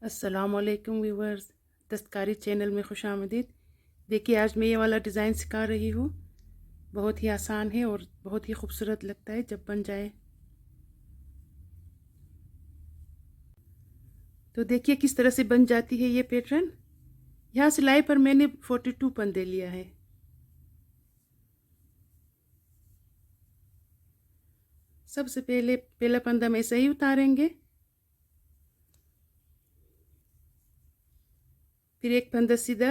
अस्सलामुअलैकुम व्यूवर्स, दस्तकारी चैनल में खुशामदीद। देखिए, आज मैं ये वाला डिज़ाइन सिखा रही हूँ। बहुत ही आसान है और बहुत ही खूबसूरत लगता है जब बन जाए। तो देखिए किस तरह से बन जाती है ये पैटर्न। यहाँ सिलाई पर मैंने 42 फंदे लिया है। सबसे पहले पहला फंदा हम ऐसे ही उतारेंगे, फिर एक फंदा सीधा,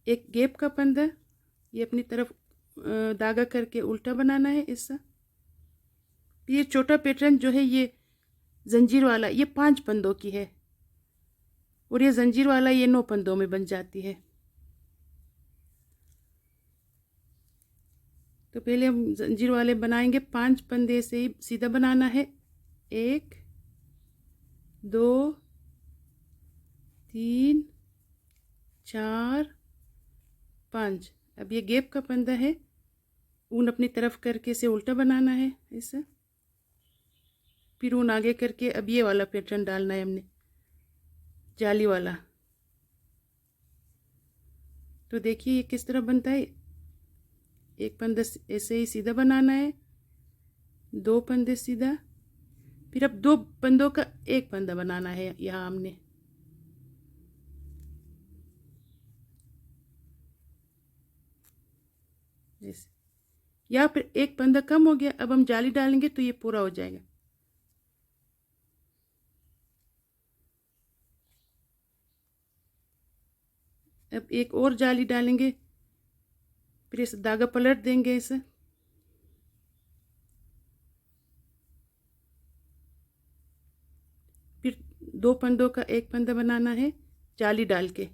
एक गैप का फंदा, ये अपनी तरफ धागा करके उल्टा बनाना है ऐसा। ये छोटा पैटर्न जो है ये जंजीर वाला, ये 5 फंदों की है और ये जंजीर वाला ये 9 फंदों में बन जाती है। तो पहले हम जंजीर वाले बनाएंगे। 5 फंदे से ही सीधा बनाना है। 1 2 3 4 5। अब ये गैप का फंदा है, ऊन अपनी तरफ करके इसे उल्टा बनाना है ऐसा। फिर ऊन आगे करके अब ये वाला पैटर्न डालना है हमने, जाली वाला। तो देखिए ये किस तरह बनता है। एक फंदा ऐसे ही सीधा बनाना है, 2 फंदे सीधा, फिर अब 2 फंदों का एक फंदा बनाना है यहाँ हमने। जैसे यहाँ पर एक फंदा कम हो गया, अब हम जाली डालेंगे तो ये पूरा हो जाएगा। अब एक और जाली डालेंगे, फिर इसे धागा पलट देंगे इसे। फिर 2 फंदों का एक फंदा बनाना है जाली डाल के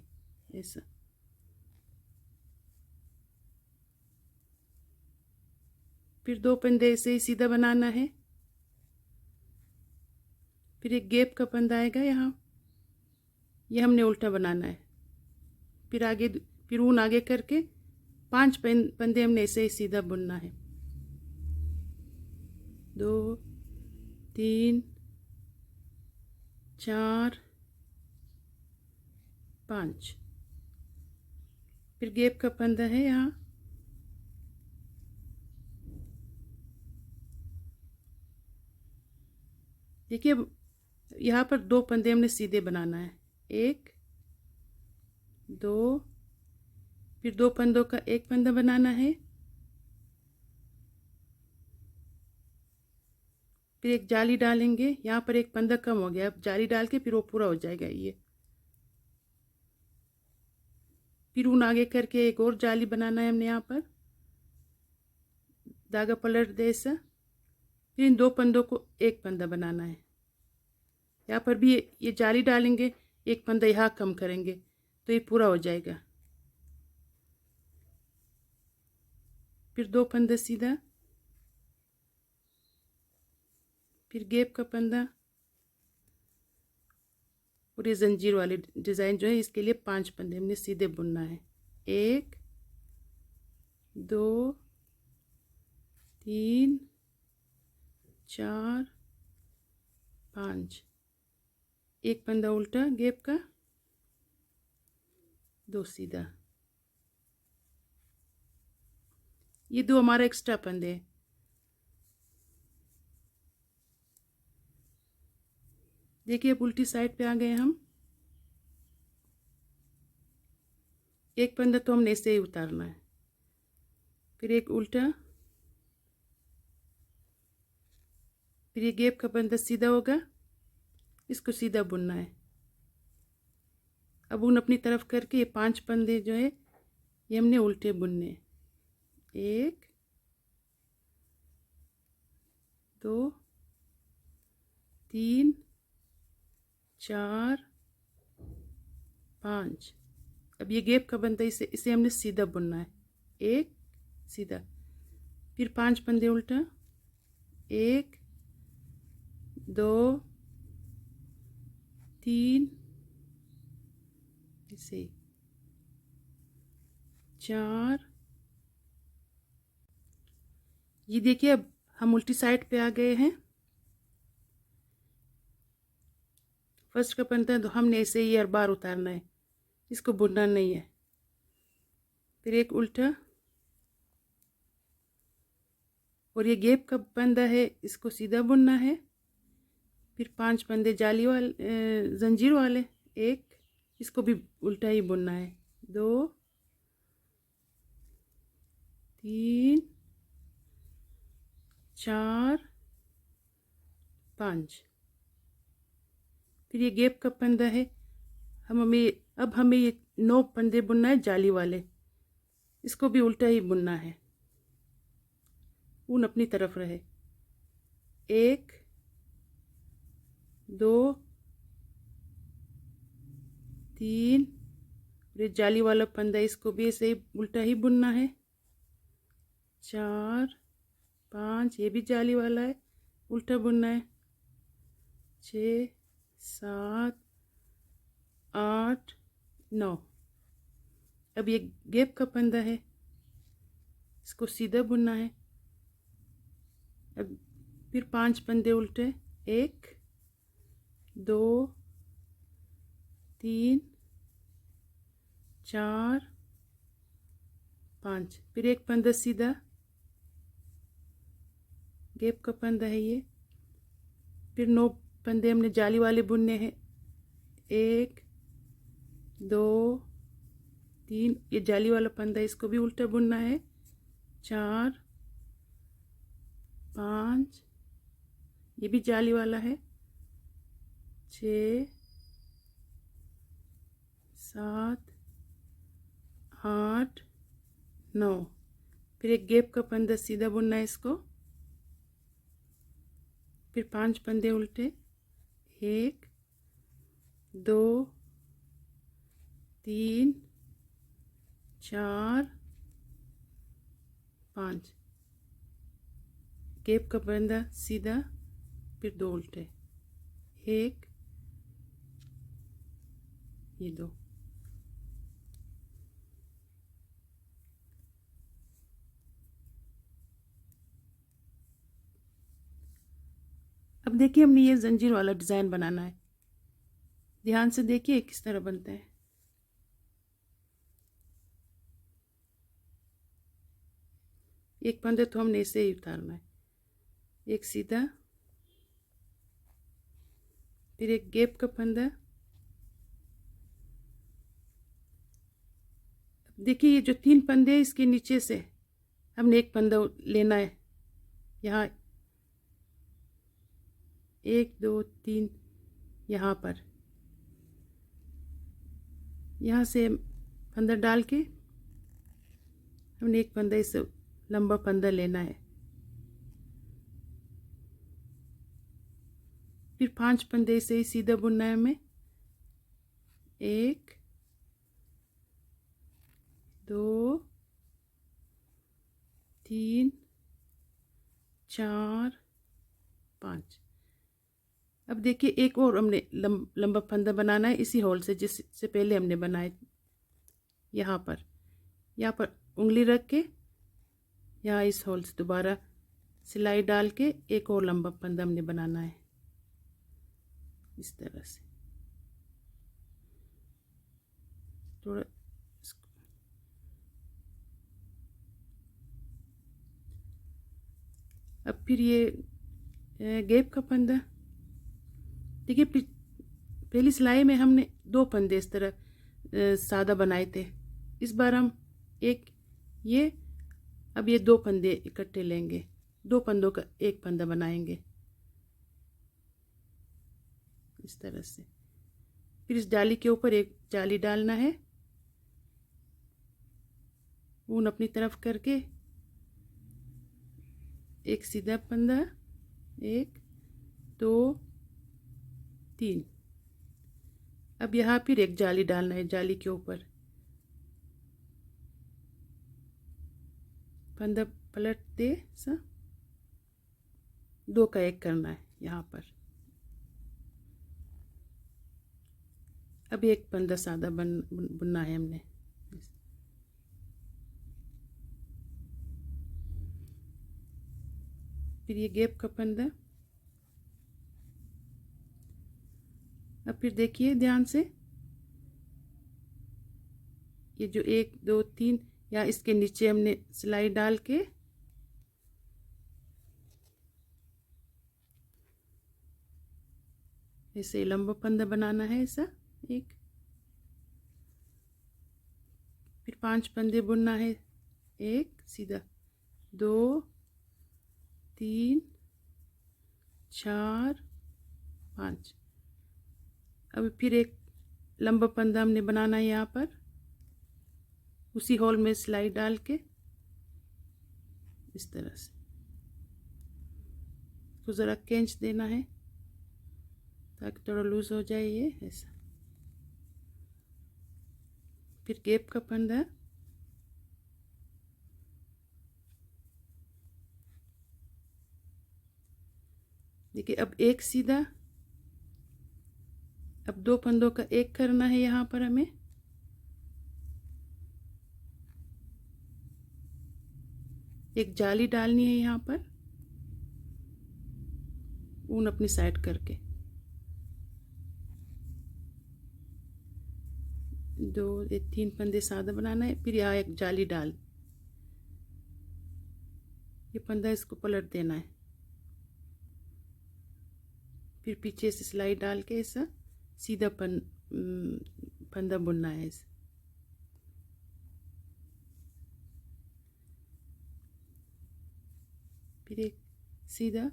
ऐसा। फिर 2 फंदे ऐसे ही सीधा बनाना है, फिर एक गैप का फंदा आएगा यहाँ, ये हमने उल्टा बनाना है। फिर आगे, फिर ऊन आगे करके 5 फंदे हमने ऐसे ही सीधा बुनना है। 2 3 4 5। फिर गैप का फंदा है यहाँ, देखिए यहाँ पर 2 फंदे हमने सीधे बनाना है। 1 2, फिर 2 फंदों का एक फंदा बनाना है, फिर एक जाली डालेंगे। यहाँ पर एक फंदा कम हो गया, अब जाली डाल के फिर वो पूरा हो जाएगा ये। फिर ऊन आगे करके एक और जाली बनाना है हमने यहाँ पर, धागा पलट दे ऐसा। फिर इन 2 फंदों को एक फंदा बनाना है। यहाँ पर भी ये जाली डालेंगे, एक फंदा यहाँ कम करेंगे तो ये पूरा हो जाएगा। फिर 2 फंदे सीधा, फिर गैप का फंदा, और ये जंजीर वाले डिज़ाइन जो है इसके लिए 5 फंदे हमने सीधे बुनना है। 1 2 3 4 5। एक फंदा उल्टा गैप का, 2 सीधा। ये 2 हमारा एक्स्ट्रा फंदे हैं। देखिए अब उल्टी साइड पे आ गए हम। एक फंदा तो हमने ऐसे ही उतारना है, फिर एक उल्टा, फिर ये गैप का फंदा सीधा होगा, इसको सीधा बुनना है। अब ऊन अपनी तरफ करके ये 5 फंदे जो है ये हमने उल्टे बुनने। 1 2 3 4 5। अब ये गैप का फंदा इसे हमने सीधा बुनना है। 1 सीधा, फिर 5 फंदे उल्टा, 1 2 3 ऐसे 4। ये देखिए अब हम उल्टी साइड पे आ गए हैं। फर्स्ट का फंदा तो हमने ऐसे ही हर बार उतारना है, इसको बुनना नहीं है। फिर एक उल्टा, और ये गैप का फंदा है, इसको सीधा बुनना है। फिर 5 फंदे जाली वाले जंजीर वाले, एक, इसको भी उल्टा ही बुनना है। 2 3 4 5। फिर ये गैप का फंदा है, अब हमें ये 9 फंदे बुनना है जाली वाले, इसको भी उल्टा ही बुनना है, ऊन अपनी तरफ रहे। 1 2 3, ये जाली वाला फंदा, इसको भी ऐसे ही उल्टा ही बुनना है। 4 5, ये भी जाली वाला है, उल्टा बुनना है। 6 7 8 9। अब ये गैप का फंदा है, इसको सीधा बुनना है। अब फिर 5 फंदे उल्टे, 1 2 3 4 5। फिर एक फंदा सीधा, गैप का फंदा है ये। फिर 9 फंदे हमने जाली वाले बुनने हैं। 1 2 3, ये जाली वाला फंदा, इसको भी उल्टा बुनना है। 4 5, ये भी जाली वाला है। 6 7 8 9। फिर एक गैप का फंदा सीधा बुनना है इसको। फिर 5 फंदे उल्टे, 1 2 3 4 5, गैप का फंदा सीधा, फिर 2 उल्टे, 1 ये 2। अब देखिए हमने ये जंजीर वाला डिज़ाइन बनाना है, ध्यान से देखिए किस तरह बनता है। एक फंदे तो हमने ऐसे ही उतारना है, एक सीधा, फिर एक गैप का फंदा। देखिए ये जो 3 फंदे हैं, इसके नीचे से हमने एक फंदा लेना है, यहाँ 1 2 3, यहाँ पर, यहाँ से फंदा डाल के हमने एक फंदा, इससे लंबा फंदा लेना है। फिर 5 फंदे से ही सीधा बुनना है हमें। 1 2 3 4 5। अब देखिए एक और हमने लंबा फंदा बनाना है इसी होल से, जिससे पहले हमने बनाए। यहाँ पर उंगली रख के, यहाँ इस होल से दोबारा सिलाई डाल के एक और लंबा फंदा हमने बनाना है, इस तरह से। थोड़ा अब फिर ये गैप का फंदा, देखिए पहली सिलाई में हमने 2 फंदे इस तरह सादा बनाए थे। इस बार हम ये अब ये 2 फंदे इकट्ठे लेंगे, 2 फंदों का एक फंदा बनाएंगे इस तरह से। फिर इस जाली के ऊपर एक जाली डालना है, ऊन अपनी तरफ करके एक सीधा फंदा, 1 2 3। अब यहाँ फिर एक जाली डालना है, जाली के ऊपर फंदा पलट दे, 2 का एक करना है यहाँ पर। अब एक फंदा सादा बुनना है हमने। फिर ये गैप का फंदा। अब फिर देखिए ध्यान से, ये जो 1 2 3 या इसके नीचे हमने सिलाई डाल के ऐसे लंबा फंदा बनाना है ऐसा एक। फिर 5 फंदे बुनना है, 1 सीधा, 2 3 4 5। अब फिर एक लंबा फंदा हमने बनाना है यहाँ पर, उसी होल में सिलाई डाल के इस तरह से तो ज़रा खींच देना है ताकि थोड़ा लूज़ हो जाए ये ऐसा। फिर गैप का फंदा, देखिए अब एक सीधा, अब 2 फंदों का एक करना है यहाँ पर हमें। एक जाली डालनी है यहाँ पर, ऊन अपनी साइड करके, 2 3 फंदे सादा बनाना है। फिर यहाँ एक जाली डाल, ये फंदा इसको पलट देना है। फिर पीछे से सिलाई डाल के ऐसा सीधा फंदा बुनना है ऐसे। फिर एक सीधा,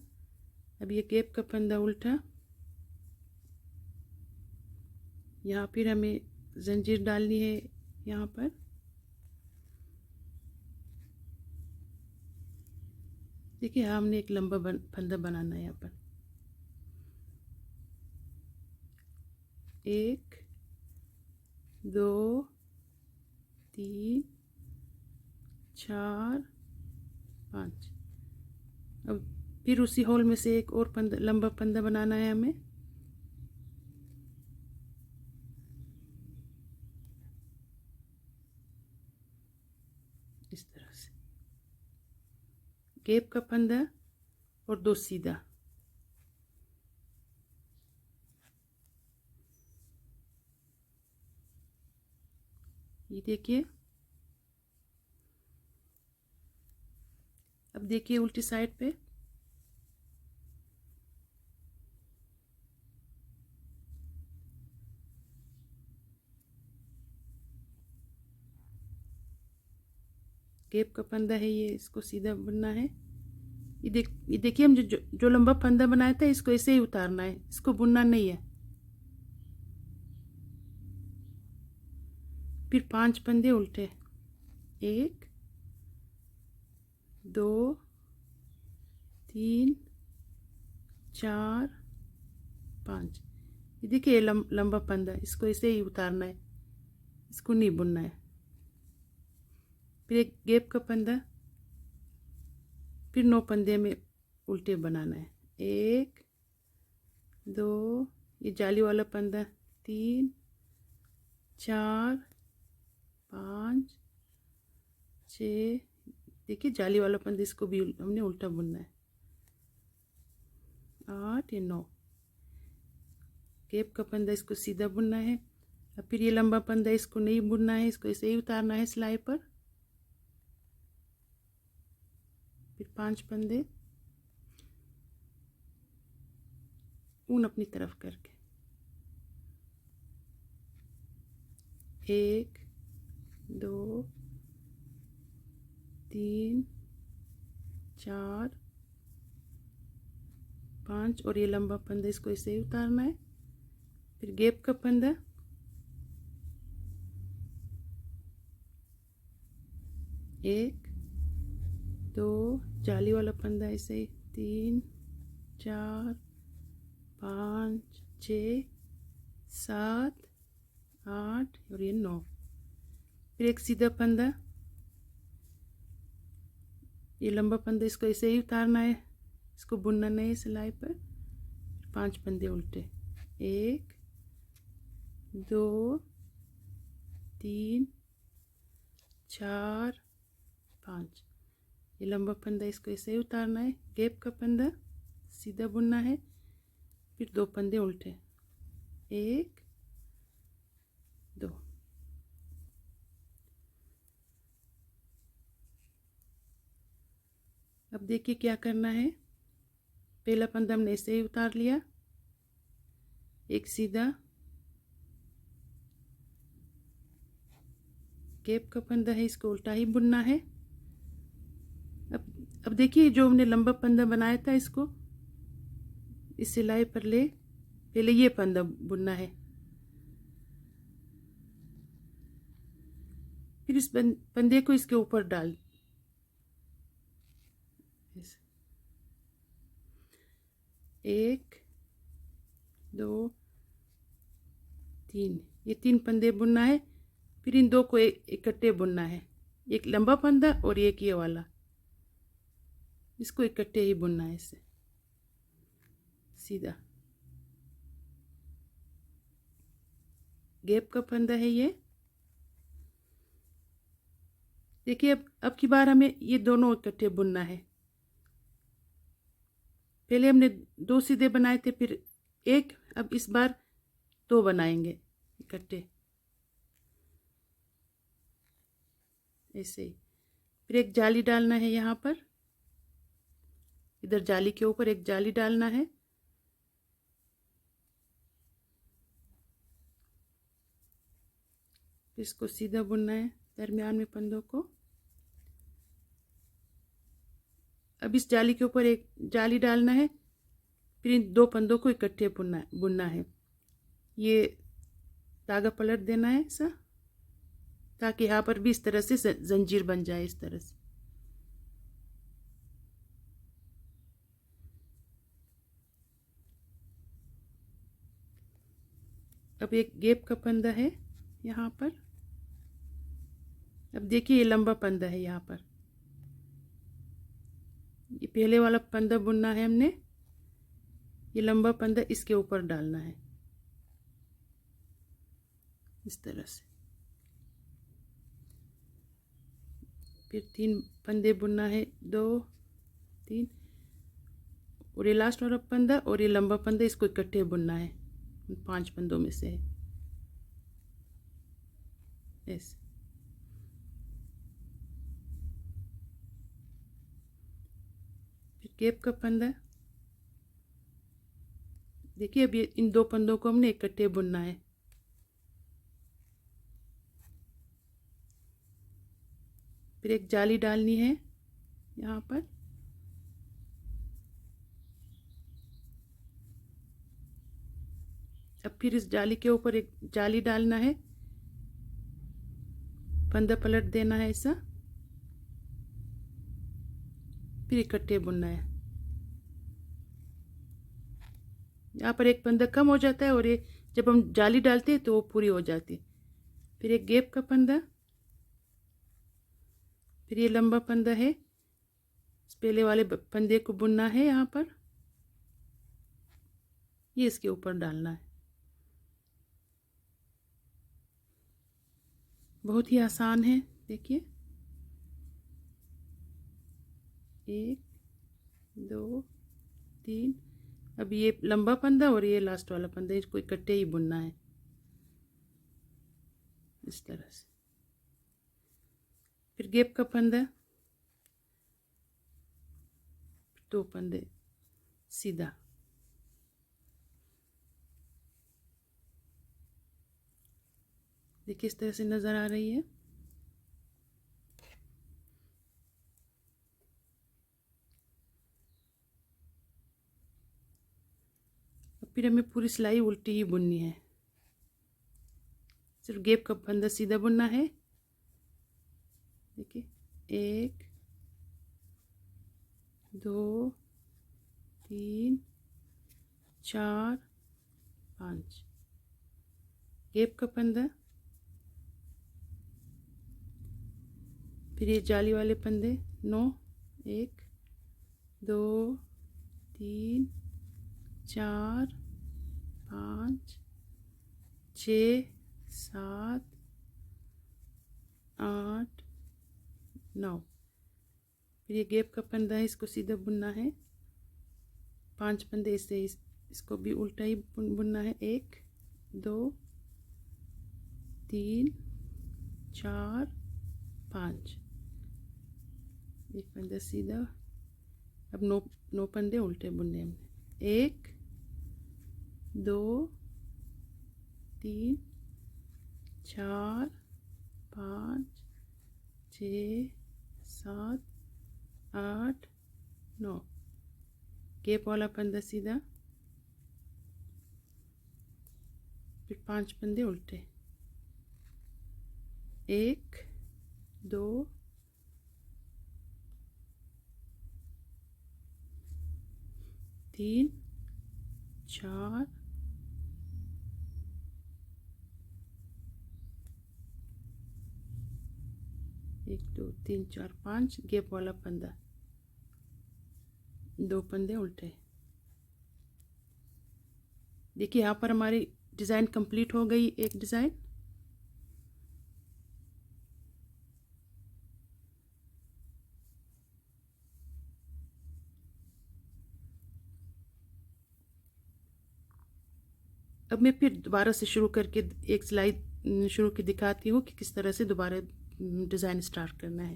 अब ये गैप का फंदा उल्टा, यहाँ फिर हमें जंजीर डालनी है यहाँ पर। देखिए हमने एक लंबा फंदा बनाना है यहाँ पर, 1 2 3 4 5। अब फिर उसी होल में से एक और फंदा, लंबा फंदा बनाना है हमें। इस तरह से गैप का फंदा और 2 सीधा, ये देखिए। अब देखिए उल्टी साइड पे, गैप का फंदा है ये, इसको सीधा बुनना है। ये देखिए हम जो लंबा फंदा बनाया था इसको ऐसे ही उतारना है, इसको बुनना नहीं है। फिर 5 फंदे उल्टे, 1 2 3 4 5। ये देखिए लंबा फंदा, इसको ऐसे ही उतारना है, इसको नहीं बुनना है। फिर एक गैप का फंदा, फिर 9 फंदे में उल्टे बनाना है, 1 2, ये जाली वाला फंदा, 3 4 5 6। देखिए जाली वाला फंदा, इसको भी हमने उल्टा बुनना है, 8 या 9। गैप का फंदा, इसको सीधा बुनना है। अब फिर ये लंबा फंदा, इसको नहीं बुनना है, इसको ऐसे ही उतारना है सिलाई पर। फिर 5 फंदे, ऊन अपनी तरफ करके, 1 2 3 4 5 और ये लंबा फंदा, इसको ऐसे ही उतारना है। फिर गैप का फंदा, 1 2, जाली वाला फंदा ऐसे ही, 3 4 5 6 7 8 और ये 9। फिर एक सीधा फंदा, ये लंबा फंदा, इसको ऐसे ही उतारना है, इसको बुनना नहीं है सिलाई पर। 5 फंदे उल्टे, 1 2 3 4 5। ये लंबा फंदा, इसको ऐसे ही उतारना है। गैप का फंदा सीधा बुनना है, फिर 2 फंदे उल्टे, 1 2। अब देखिए क्या करना है। पहला फंदा हमने ऐसे ही उतार लिया, एक सीधा गैप का फंदा है, इसको उल्टा ही बुनना है। अब देखिए जो हमने लंबा फंदा बनाया था, इसको इस सिलाई पर ले, पहले ये फंदा बुनना है, फिर इस फंदे को इसके ऊपर डाल, 1 2 3, ये 3 फंदे बुनना है। फिर इन दो को इकट्ठे बुनना है, एक लंबा फंदा और एक ये वाला, इसको इकट्ठे ही बुनना है इससे सीधा। गैप का फंदा है ये। देखिए अब की बार हमें ये दोनों इकट्ठे बुनना है। पहले हमने 2 सीधे बनाए थे, फिर एक, अब इस बार 2 बनाएंगे इकट्ठे ऐसे ही। फिर एक जाली डालना है यहाँ पर, इधर जाली के ऊपर एक जाली डालना है, इसको सीधा बुनना है दरमियान में फंदों को। अब इस जाली के ऊपर एक जाली डालना है, फिर इन 2 फंदों को इकट्ठे बुनना है। ये धागा पलट देना है ऐसा, ताकि यहाँ पर भी इस तरह से जंजीर बन जाए, इस तरह से। अब एक गैप का फंदा है यहाँ पर। अब देखिए ये लंबा फंदा है यहाँ पर, ये पहले वाला फंदा बुनना है हमने, ये लंबा फंदा इसके ऊपर डालना है इस तरह से। फिर 3 फंदे बुनना है, 2 3, और ये लास्ट वाला फंदा और ये लंबा फंदा, इसको इकट्ठे बुनना है 5 फंदों में से ऐसे। फिर गैप का फंदा, देखिए अब ये इन 2 फंदों को हमने इकट्ठे बुनना है। फिर एक जाली डालनी है यहाँ पर, अब फिर इस जाली के ऊपर एक जाली डालना है, फंदा पलट देना है ऐसा, फिर इकट्ठे बुनना है। यहाँ पर एक फंदा कम हो जाता है, और ये जब हम जाली डालते हैं तो वो पूरी हो जाती है। फिर एक गैप का फंदा, फिर ये लंबा फंदा है, इस पहले वाले फंदे को बुनना है यहाँ पर, ये इसके ऊपर डालना है। बहुत ही आसान है, देखिए 1 2 3। अब ये लंबा फंदा और ये लास्ट वाला फंदा, इसको इकट्ठे ही बुनना है इस तरह से। फिर गैप का फंदा, 2 फंदे सीधा, देखिए इस तरह से नज़र आ रही है। अब फिर हमें पूरी सिलाई उल्टी ही बुननी है, सिर्फ गैप का फंदा सीधा बुनना है। देखिए 1 2 3 4 5, गैप का फंदा, फिर ये जाली वाले फंदे 9, 1 2 3 4 5 6 7 8 9। फिर ये गैप का फंदा है, इसको सीधा बुनना है, 5 फंदे इससे इसको भी उल्टा ही बुनना है, 1 2 3 4 5, एक फंदा सीधा। अब नौ फंदे उल्टे बुनने हमने। 1 2 3 4 5 6 7 8 9, गैप वाला फंदा सीधा, फिर 5 फंदे उल्टे। 1 2 3 4 1 2 3 4 5, गैप वाला फंदा, 2 फंदे उल्टे। देखिए यहाँ पर हमारी डिज़ाइन कंप्लीट हो गई, एक डिज़ाइन। अब मैं फिर दोबारा से शुरू करके एक सिलाई शुरू की दिखाती हूँ कि किस तरह से दोबारा डिज़ाइन स्टार्ट करना है।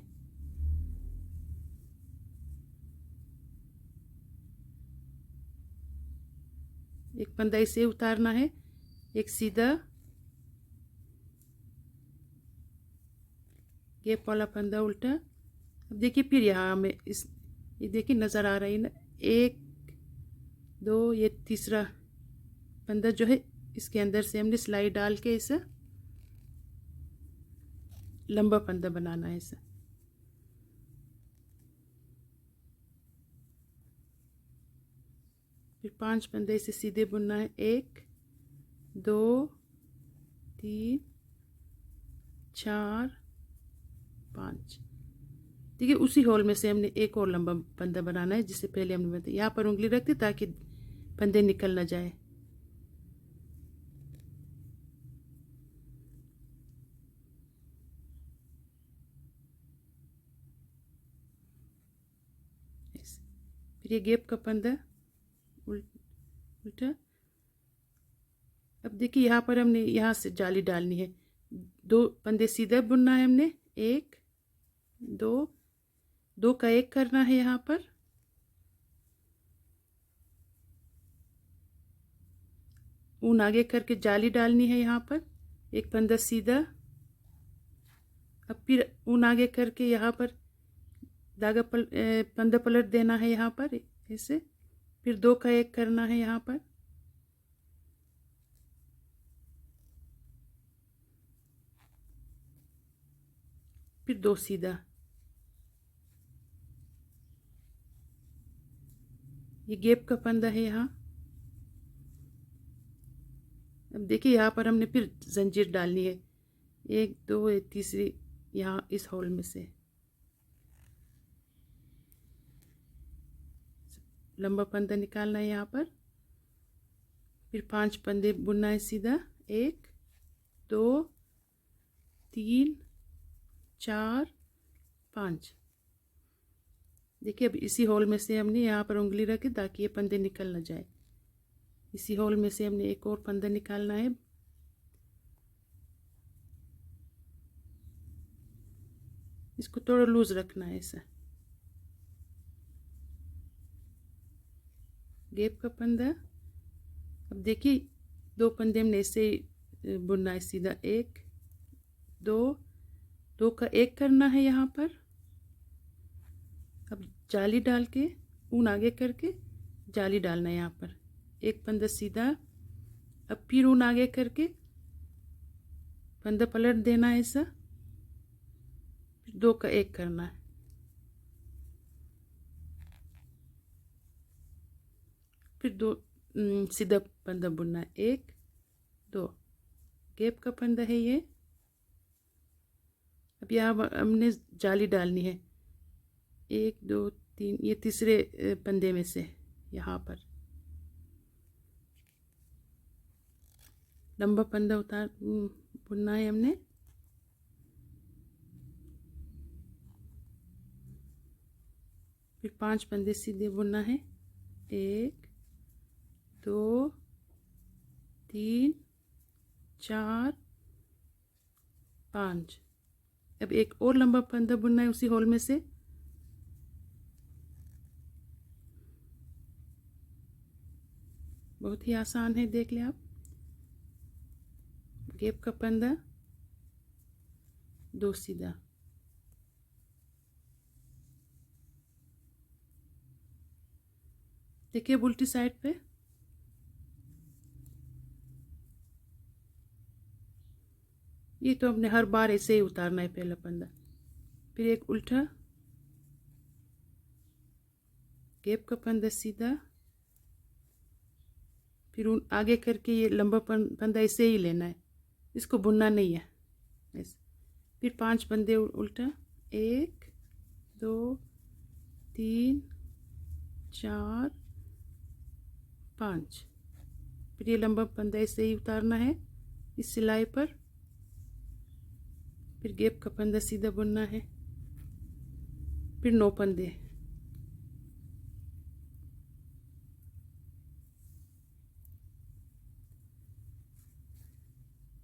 एक फंदा इसे उतारना है, एक सीधा गैप वाला फंदा उल्टा। अब देखिए फिर यहाँ हमें ये देखिए नज़र आ रही है ना, 1 2, ये तीसरा फंदा जो है इसके अंदर से हमने सिलाई डाल के इसे लंबा फंदा बनाना है इसे। फिर 5 फंदे इसे सीधे बुनना है। 1 2 3 4 5, देखिए उसी होल में से हमने एक और लंबा फंदा बनाना है जिससे पहले हमने बताया। यहाँ पर उंगली रखते ताकि फंदे निकल ना जाए। फिर ये गैप का फंदा उल्टा। अब देखिए यहाँ पर हमने यहाँ से जाली डालनी है, 2 फंदे सीधा बुनना है हमने। 1 2 2 का 1 करना है यहाँ पर, ऊन आगे करके जाली डालनी है यहाँ पर, एक फंदा सीधा। अब फिर ऊन आगे करके यहाँ पर धागा फंदा पलट देना है यहाँ पर ऐसे, फिर 2 का 1 करना है यहाँ पर, फिर 2 सीधा। ये गैप का फंदा है यहाँ। अब देखिए यहाँ पर हमने फिर जंजीर डालनी है, 1 2, ये तीसरी यहाँ इस होल में से लंबा फंदा निकालना है यहाँ पर। फिर 5 फंदे बुनना है सीधा। 1 2 3 4 5, देखिए अब इसी होल में से हमने यहाँ पर उंगली रखी ताकि ये फंदे निकल ना जाए। इसी होल में से हमने एक और फंदा निकालना है। इसको थोड़ा लूज रखना है ऐसा। गैप का फंदा। अब देखिए 2 फंदे हमने ऐसे बुनना है सीधा। 1 2 2 का 1 करना है यहाँ पर। अब जाली डाल के ऊन आगे करके जाली डालना है यहाँ पर, एक फंदा सीधा। अब फिर ऊन आगे करके फंदा पलट देना है ऐसा, फिर 2 का 1 करना है, फिर 2 सीधा फंदा बुनना है। 1 2, गैप का फंदा है ये। अब यहाँ हमने जाली डालनी है, 1 2 3, ये तीसरे फंदे में से यहाँ पर लंबा फंदा उतार बुनना है हमने। फिर 5 फंदे सीधे बुनना है। 1 2 3 4 5। अब एक और लंबा फंदा बुनना है उसी होल में से। बहुत ही आसान है, देख ले आप। गैप का फंदा, 2 सीधा। देखिए अब उल्टी साइड पे ये तो हमने हर बार ऐसे ही उतारना है पहला फंदा, फिर एक उल्टा, गैप का फंदा सीधा, फिर उन आगे करके ये लंबा फंदा ऐसे ही लेना है, इसको बुनना नहीं है ऐसे। फिर 5 फंदे उल्टा, 1 2 3 4 5। फिर ये लंबा फंदा ऐसे ही उतारना है इस सिलाई पर, फिर गैप का फंदा सीधा बुनना है, फिर 9 फंदे।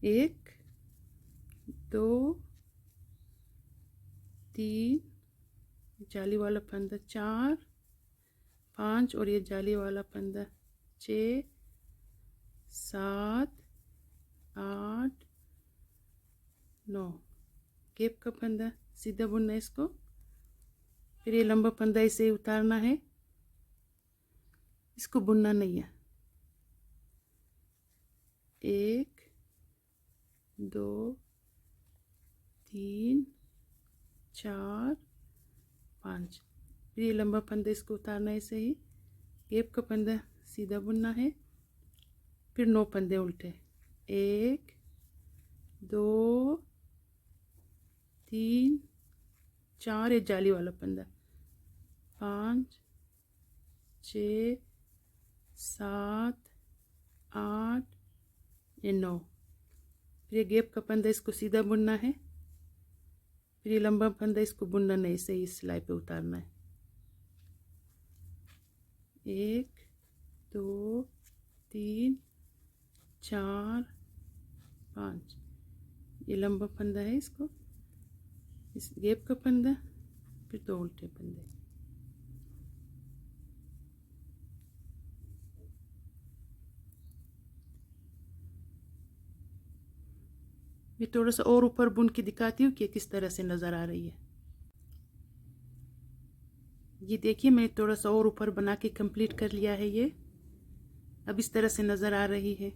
1 2 3, जाली वाला फंदा 4 5 और ये जाली वाला फंदा 6 7 8 9। गैप का फंदा सीधा बुनना है इसको, फिर ये लंबा फंदा इसे ही उतारना है, इसको बुनना नहीं है। 1 2 3 4 5। फिर ये लंबा फंदा इसको उतारना है ऐसे ही, गैप का फंदा सीधा बुनना है, फिर 9 फंदे उल्टे, 1 2 3 4, ये जाली वाला फंदा 5 6 7 8 ये 9। फिर ये गैप का फंदा इसको सीधा बुनना है, फिर ये लंबा फंदा इसको बुनना नहीं, सही इस सिलाई पे उतारना है। 1 2 3 4 5, ये लंबा फंदा है, इसको इस गैप का फंदा, फिर 2 उल्टे फंदे। मैं थोड़ा सा और ऊपर बुन के दिखाती हूँ कि किस तरह से नज़र आ रही है। ये देखिए मैंने थोड़ा सा और ऊपर बना के कंप्लीट कर लिया है। ये अब इस तरह से नज़र आ रही है,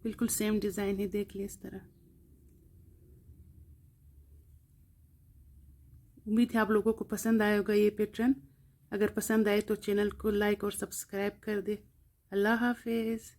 बिल्कुल सेम डिज़ाइन है, देख ले इस तरह। उम्मीद है आप लोगों को पसंद आया होगा ये पैटर्न। अगर पसंद आए तो चैनल को लाइक और सब्सक्राइब कर दे। अल्लाह हाफिज़।